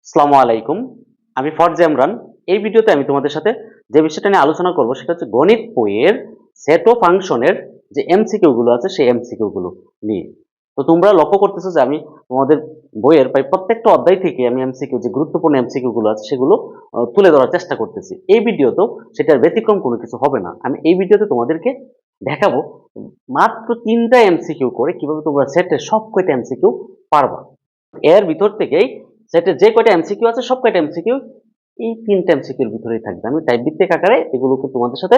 আসসালামু আলাইকুম। আমি ফরজে ইমরান। এই ভিডিওতে আমি তোমাদের সাথে যে বিষয়টা নিয়ে আলোচনা করব সেটা হচ্ছে গণিত বইয়ের সেট ও ফাংশনের যে এমসিকিউ গুলো আছে সেই এমসিকিউ গুলো নিয়ে। তো তোমরা লক্ষ্য করতেছো যে আমি তোমাদের বইয়ের প্রায় প্রত্যেকটা অধ্যায় থেকে আমি এমসিকিউ যে গুরুত্বপূর্ণ এমসিকিউ গুলো আছে সেগুলো তুলে ধরার চেষ্টা করতেছি। এই ভিডিওতেও সেটার ব্যতিক্রম কোনো কিছু হবে না। আমি এই ভিডিওতে তোমাদেরকে দেখাবো মাত্র ৩টা এমসিকিউ করে কিভাবে তোমরা সেটের সব কয়টা এমসিকিউ পারবা। এর ভিতর থেকেই সেটের যে কয়টা এমসিকিউ আছে সব কয়টা এমসিকিউ এই ৩টা এমসিকিউর ভিতরেই থাকবে। আমি টাইপ ভিত্তিক আকারে এগুলোকে তোমাদের সাথে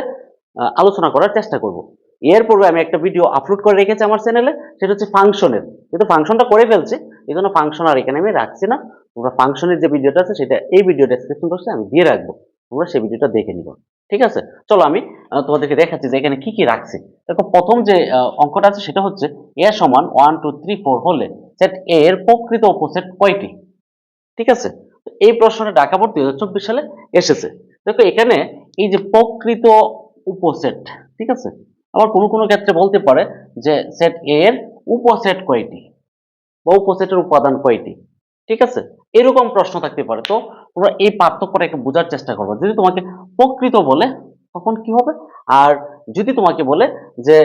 আলোচনা করার চেষ্টা করব। এর পূর্বে আমি একটা ভিডিও আপলোড করে রেখেছি আমার চ্যানেলে, সেটা হচ্ছে ফাংশনের। কিন্তু ফাংশনটা করে ফেলছি, এই জন্য ফাংশন আর এখানে আমি রাখছি না। তোমরা ফাংশনের যে ভিডিওটা আছে সেটা এই ভিডিও ডেসক্রিপশন বক্সে আমি দিয়ে রাখবো, তোমরা সেই ভিডিওটা দেখে নিবা। ঠিক আছে, চলো আমি তোমাদেরকে দেখাচ্ছি যে এখানে কি কি রাখছি। দেখো, প্রথম যে অঙ্কটা আছে সেটা হচ্ছে এ সমান 1 2 3 4 হলে সেট এ এর প্রকৃত উপসেট কয়টি। ঠিক আছে, তো এই প্রশ্নটা ঢাকা বোর্ড 2024 সালে এসেছে। দেখো এখানে এই যে প্রকৃত উপসেট, ঠিক আছে, আবার কোনো কোনো ক্ষেত্রে বলতে পারে যে সেট এ এর উপসেট কয়টি বা উপসেটের উপাদান কয়টি। ঠিক আছে, এরকম প্রশ্ন থাকতে পারে। তো তোমরা এই পার্থক্যটা একটু বোঝার চেষ্টা করবে। যদি তোমাকে প্রকৃত বলে তখন কি হবে, আর যদি তোমাকে বলে যে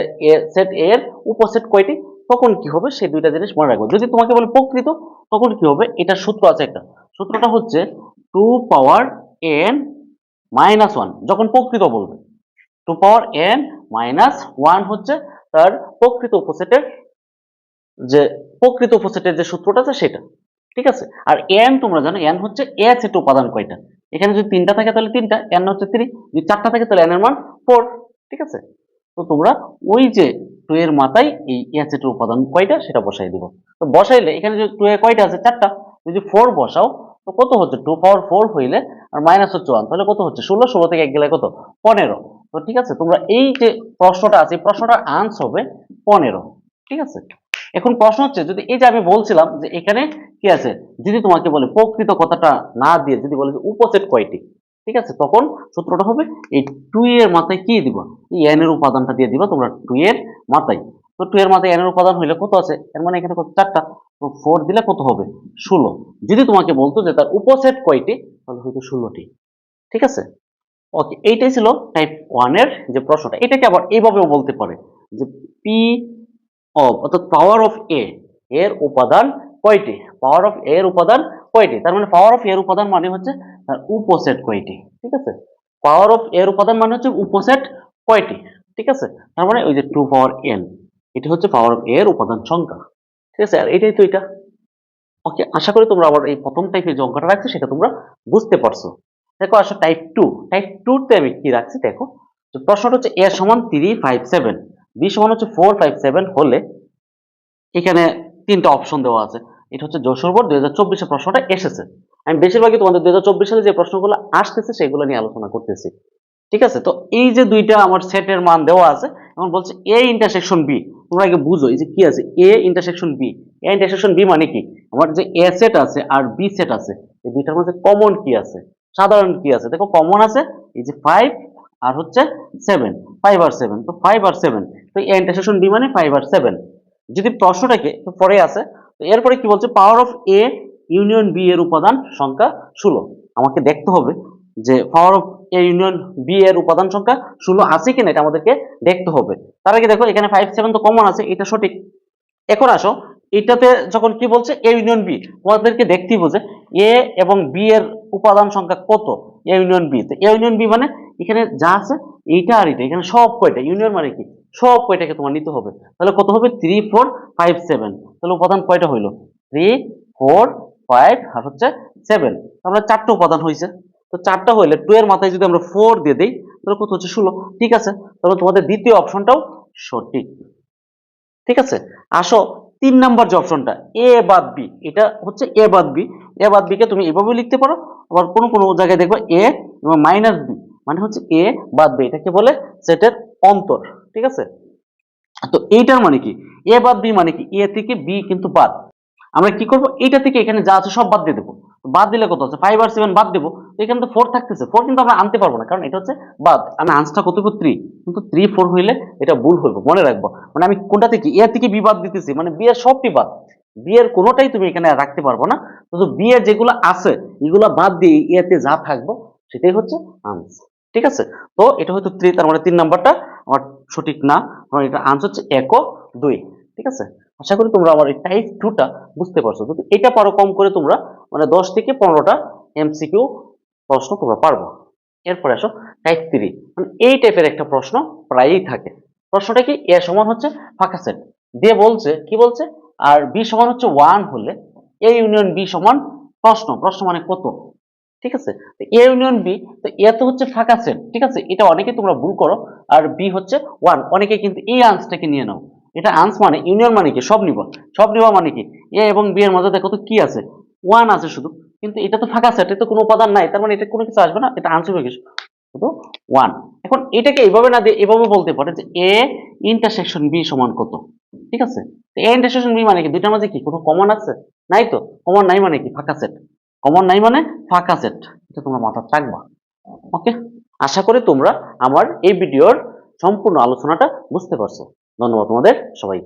সেট এ এর উপসেট কয়টি তখন কি হবে, সেই দুইটা জিনিস মনে রাখবে। যদি তোমাকে বলে প্রকৃত তখন কি হবে, এটা সূত্র আছে একটা। সূত্রটা হচ্ছে 2 পাওয়ার n মাইনাস 1 যখন প্রকৃত বলবে। 2 পাওয়ার n মাইনাস 1 হচ্ছে তার প্রকৃত উপসেটের যে যে সূত্রটা আছে সেটা। ঠিক আছে, আর n তোমরা জানো n হচ্ছে a সেট উপাদান কয়টা। এখানে যদি 3টা থাকে তাহলে 3টা, n হচ্ছে 3, যদি 4টা থাকে তাহলে n এর মান 4। ঠিক আছে, তো তোমরা ওই যে 2 এর মাথায় এই a সেটের উপাদান কয়টা সেটা বসাই দিবা। তো বসাইলে এখানে যে 2 এ কয়টা আছে 4টা, যদি 4 বসাও তো কত হচ্ছে 2 পাওয়ার 4 হইলে আর মাইনাস হচ্ছে 1 তাহলে কত হচ্ছে 16, 16 থেকে 1 গেলে কত 15। তো ঠিক আছে, তোমরা এই যে প্রশ্নটা আছে এই প্রশ্নটার আনসার হবে 15। ঠিক আছে, এখন প্রশ্ন হচ্ছে যদি এই যে আমি বলছিলাম যে এখানে কি আছে, যদি তোমাকে বলে প্রকৃত কথাটা না দিয়ে যদি বলে যে উপসেট কয়টি, ঠিক আছে, তখন সূত্রটা হবে এই 2 এর মাথায় কি দিবা, এই n এর উপাদানটা দিয়ে দিবা তোমরা 2 এর মাথায়। তো 2 এর মাথায় n এর উপাদান হইলে কত আছে, এর মানে এখানে কত 4টা, তো 4 দিলে কত হবে 16। যদি তোমাকে বলতো যে তার উপসেট কয়টি তাহলে হয়তো 16টি। ঠিক আছে, ওকে, এইটাই ছিল টাইপ 1 এর যে প্রশ্নটা। এটাকে আবার এইভাবেও বলতে পারে যে পি অর্থাৎ পাওয়ার অফ এ এর উপাদান কয়টি, পাওয়ার অফ এ এর উপাদান কয়টি, তার মানে পাওয়ার অফ এ এর উপাদান মানে হচ্ছে তার উপসেট কয়টি। ঠিক আছে, পাওয়ার অফ এ এর উপাদান মানে হচ্ছে উপসেট কয়টি। ঠিক আছে, তার মানে ওই যে 2 পাওয়ার n, এটা হচ্ছে পাওয়ার অফ এ এর উপাদান সংখ্যা। ঠিক আছে, আর এটাই তো এটা। ওকে, আশা করি তোমরা আবার এই প্রথম টাইপের যে অঙ্কটা রাখছি সেটা তোমরা বুঝতে পারছো। দেখো আসো টাইপ 2, টাইপ 2 তে আমি কি রাখছি দেখো, যে প্রশ্নটা হচ্ছে a সমান 357, b সমান হচ্ছে 457 হলে এখানে 3টা অপশন দেওয়া আছে। এটা হচ্ছে যশোর বোর্ড 2024 প্রশ্নটা এসেছে। আমি বেশিরভাগই তোমাদের 2024 সালে যে প্রশ্নগুলো আসতেছে সেগুলো নিয়ে আলোচনা করতেছি। ঠিক আছে, তো এই যে দুইটা আমার সেটের মান দেওয়া আছে, এখন বলছে এ ইন্টারসেকশন বি। তোমরা আগে বুঝো এই যে কি আছে A intersection B. A intersection B মানে কি, আমার যে এ সেট আছে আর বি সেট আছে এই দুইটার মধ্যে কমন কি আছে, সাধারণ কি আছে। দেখো কমন আছে এই যে 5 আর হচ্ছে 7, 5 আর 7, তো 5 আর 7, তো এ ইন্টারসেকশন বি মানে 5 আর 7। যদি প্রশ্নটাকে পরে আছে, তো এরপরে কি বলছে power of A union B এর উপাদান সংখ্যা 16। আমাকে দেখতে হবে যে power of A union B এর উপাদান সংখ্যা 16 আছে কিনা এটা আমাদেরকে দেখতে হবে। তার আগে দেখো এখানে 5 7 তো কমন আছে, এটা সঠিক। এখন আসো এটাতে যখন কি বলছে এ ইউনিয়ন বি, তোমাদেরকে দেখতেই বোঝে এ এবং বি এর উপাদান সংখ্যা কত, এ ইউনিয়ন বি। তো এ ইউনিয়ন বি মানে এখানে যা আছে এইটা আর এটা, এখানে সব কয়টা ইউনিয়ন মানে কি সব কয়টাকে তোমার নিতে হবে। তাহলে কত হবে 3 4 5 7, তাহলে উপাদান কয়টা হইলো 3 4 5 আর হচ্ছে 7, আমরা 4টা উপাদান হয়েছে। তো 4টা হইলে 2 এর মাথায় যদি আমরা 4 দিয়ে দেই তাহলে কত হচ্ছে 16। ঠিক আছে, তাহলে তোমাদের দ্বিতীয় অপশনটাও সঠিক। ঠিক আছে, আসো 3 নাম্বার যে অপশনটা এ বাদ বি, এটা হচ্ছে এ বাদ বি। এ বাদ বি কে তুমি এভাবে লিখতে পারো, আবার কোনো কোনো জায়গায় দেখবে এ এবং মাইনাস বি মানে হচ্ছে এ বাদ বি, এটাকে বলে সেটের অন্তর। ঠিক আছে, তো এইটার মানে কি এ বাদ বি মানে কি এ থেকে বি কিন্তু বাদ। আমরা কি করব এইটা থেকে এখানে যা আছে সব বাদ দিয়ে দেবো। বাদ দিলে কত আছে 5 আর 7 বাদ দেবো, তো এখানে তো 4 থাকতেছে, 4 কিন্তু আমরা আনতে পারবো না কারণ এটা হচ্ছে বাদ। আমি আনসারটা কত করব 3, কিন্তু 3 4 হইলে এটা ভুল হইব, মনে রাখবো। মানে আমি কোনটা থেকে এ থেকে বি বাদ দিতেছি মানে বি এর সবটি বাদ, বি এর কোনোটাই তুমি এখানে রাখতে পারবো না। তো বি এর যেগুলো আছে এগুলো বাদ দিয়ে এতে যা থাকবো সেটাই হচ্ছে আনসার। ঠিক আছে, তো এটা হয়তো 3, তার মানে 3 নাম্বারটা আমার সঠিক না, কারণ এটা আনসার হচ্ছে 1 ও 2। ঠিক আছে, আশা করি তোমরা আমার এই টাইপ 2টা বুঝতে পারছো। যদি এটা পারো কম করে তোমরা মানে 10 থেকে 15টা এমসিকিউ প্রশ্ন তোমরা পারবো। এরপরে আসো টাইপ 3, মানে এই টাইপের একটা প্রশ্ন প্রায়ই থাকে। প্রশ্নটা কি, এ সমান হচ্ছে ফাঁকা সেট দিয়ে বলছে, কি বলছে, আর বি সমান হচ্ছে 1 হলে এ ইউনিয়ন বি সমান প্রশ্ন, প্রশ্ন মানে কত। ঠিক আছে, তো এ ইউনিয়ন বি, তো এ তো হচ্ছে ফাঁকা সেট। ঠিক আছে, এটা অনেকে তোমরা ভুল করো, আর বি হচ্ছে 1, অনেকে কিন্তু এই আনসারটাকে নিয়ে নাও। এটা আনস মানে ইউনিয়ন মানে কি, সব নিবা, সব নিবা মানে কি, এ এবং বি এর মধ্যে দেখো তো কি আছে, 1 আছে শুধু, কিন্তু এটা তো ফাঁকা সেট, এটা তো কোনো উপাদান নাই, তার মানে এটা কোনো কিছু আসবে না, এটা আনসার হয়ে গেছে শুধু 1। এখন এটাকে এইভাবে না দিয়ে এভাবে বলতে পারে যে এ ইন্টারসেকশন বি সমান কত। ঠিক আছে, তো এ ইন্টারসেকশন বি মানে কি, দুইটার মাঝে কি কোনো কমন আছে, নাই তো, কমন নাই মানে কি ফাঁকা সেট, কমন নাই মানে ফাঁকা সেট, এটা তোমরা মাথায় রাখবা। ওকে, আশা করি তোমরা আমার এই ভিডিওর সম্পূর্ণ আলোচনাটা বুঝতে পারছো। ধন্যবাদ তোমাদের সবাই।